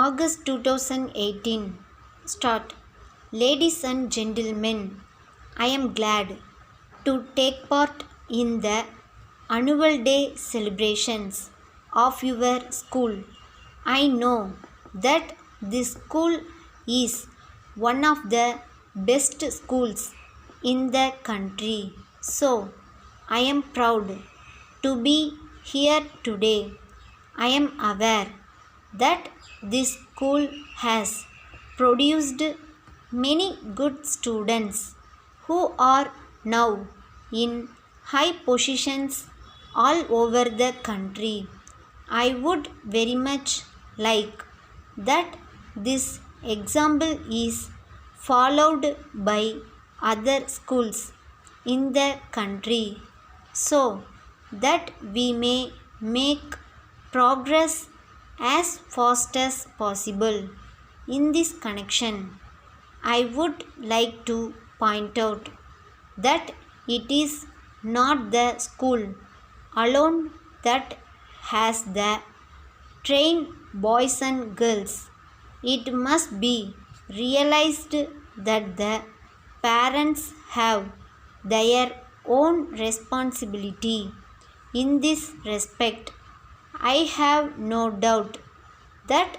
August 2018. Start. Ladies and gentlemen, I am glad to take part in the annual day celebrations of your school. I know that this school is one of the best schools in the country. So, I am proud to be here today. I am aware that this school has produced many good students who are now in high positions all over the country. I would very much like that this example is followed by other schools in the country so that we may make progress as fast as possible. In this connection, I would like to point out that it is not the school alone that has the trained boys and girls. It must be realized that the parents have their own responsibility. In this respect, I have no doubt that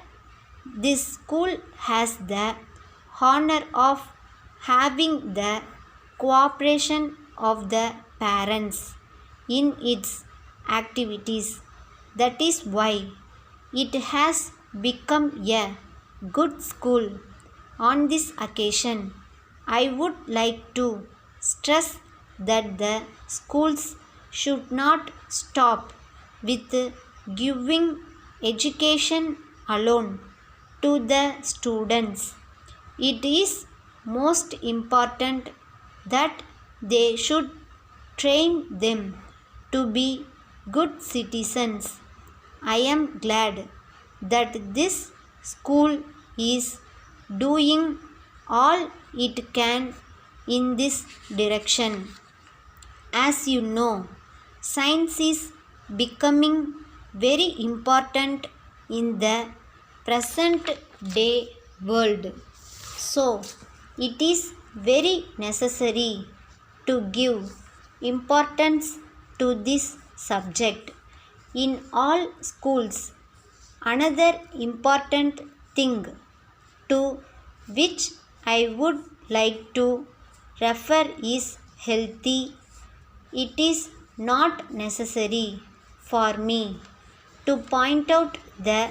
this school has the honor of having the cooperation of the parents in its activities. That is why it has become a good school. On this occasion, I would like to stress that the schools should not stop with giving education alone to the students. It is most important that they should train them to be good citizens. I am glad that this school is doing all it can in this direction. As you know, science is becoming very important in the present day world. So, it is very necessary to give importance to this subject in all schools. Another important thing to which I would like to refer is healthy. It is not necessary for me to point out the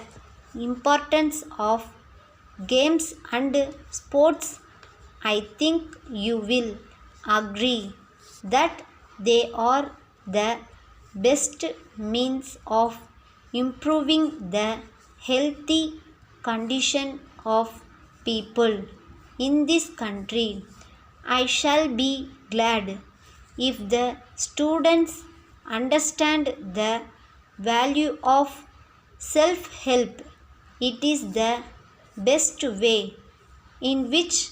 importance of games and sports. I think you will agree that they are the best means of improving the healthy condition of people in this country. I shall be glad if the students understand the value of self-help. It is the best way in which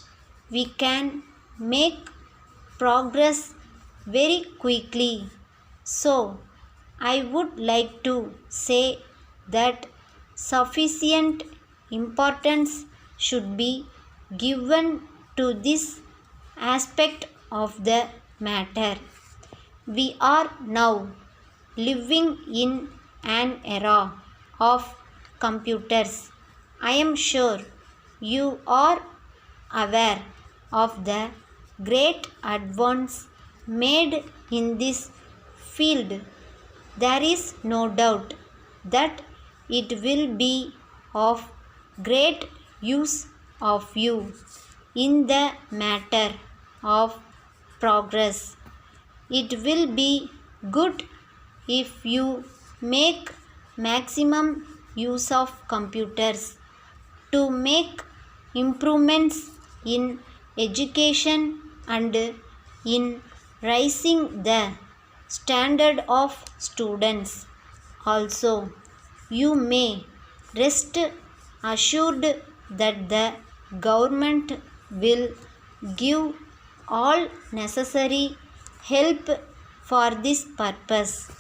we can make progress very quickly. So, I would like to say that sufficient importance should be given to this aspect of the matter. We are now living in an era of computers. I am sure you are aware of the great advance made in this field. There is no doubt that it will be of great use of you in the matter of progress. It will be good if you make maximum use of computers to make improvements in education and in raising the standard of students. Also, you may rest assured that the government will give all necessary help for this purpose.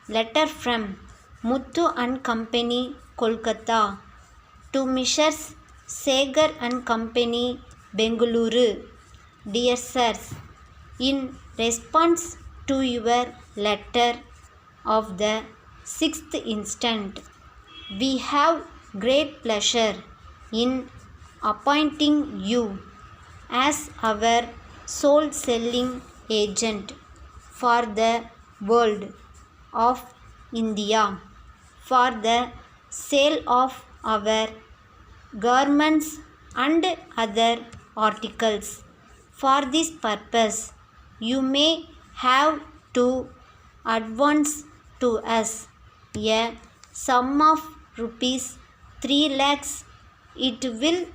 Letter from Muthu and Company, Kolkata. To Messrs. Segar and Company, Bengaluru. Dear Sirs, in response to your letter of the 6th instant, we have great pleasure in appointing you as our sole selling agent for the world of India for the sale of our garments and other articles. For this purpose, you may have to advance to us a sum of rupees 3 lakhs. It will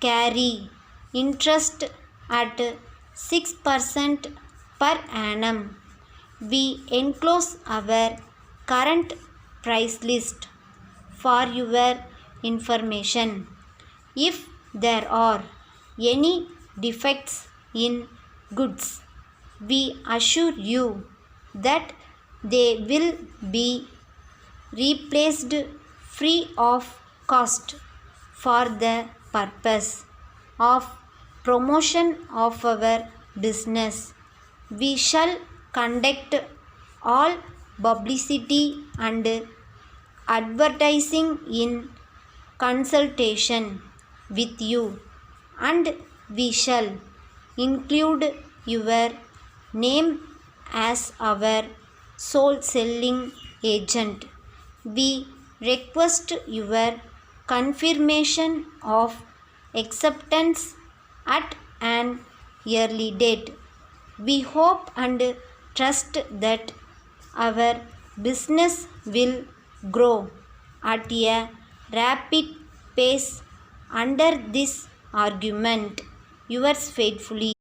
carry interest at 6% per annum. We enclose our current price list for your information. If there are any defects in goods, we assure you that they will be replaced free of cost. For the purpose of promotion of our business, we shall conduct all publicity and advertising in consultation with you, and we shall include your name as our sole selling agent. We request your confirmation of acceptance at an early date. We hope and trust that our business will grow at a rapid pace under this argument. Yours faithfully.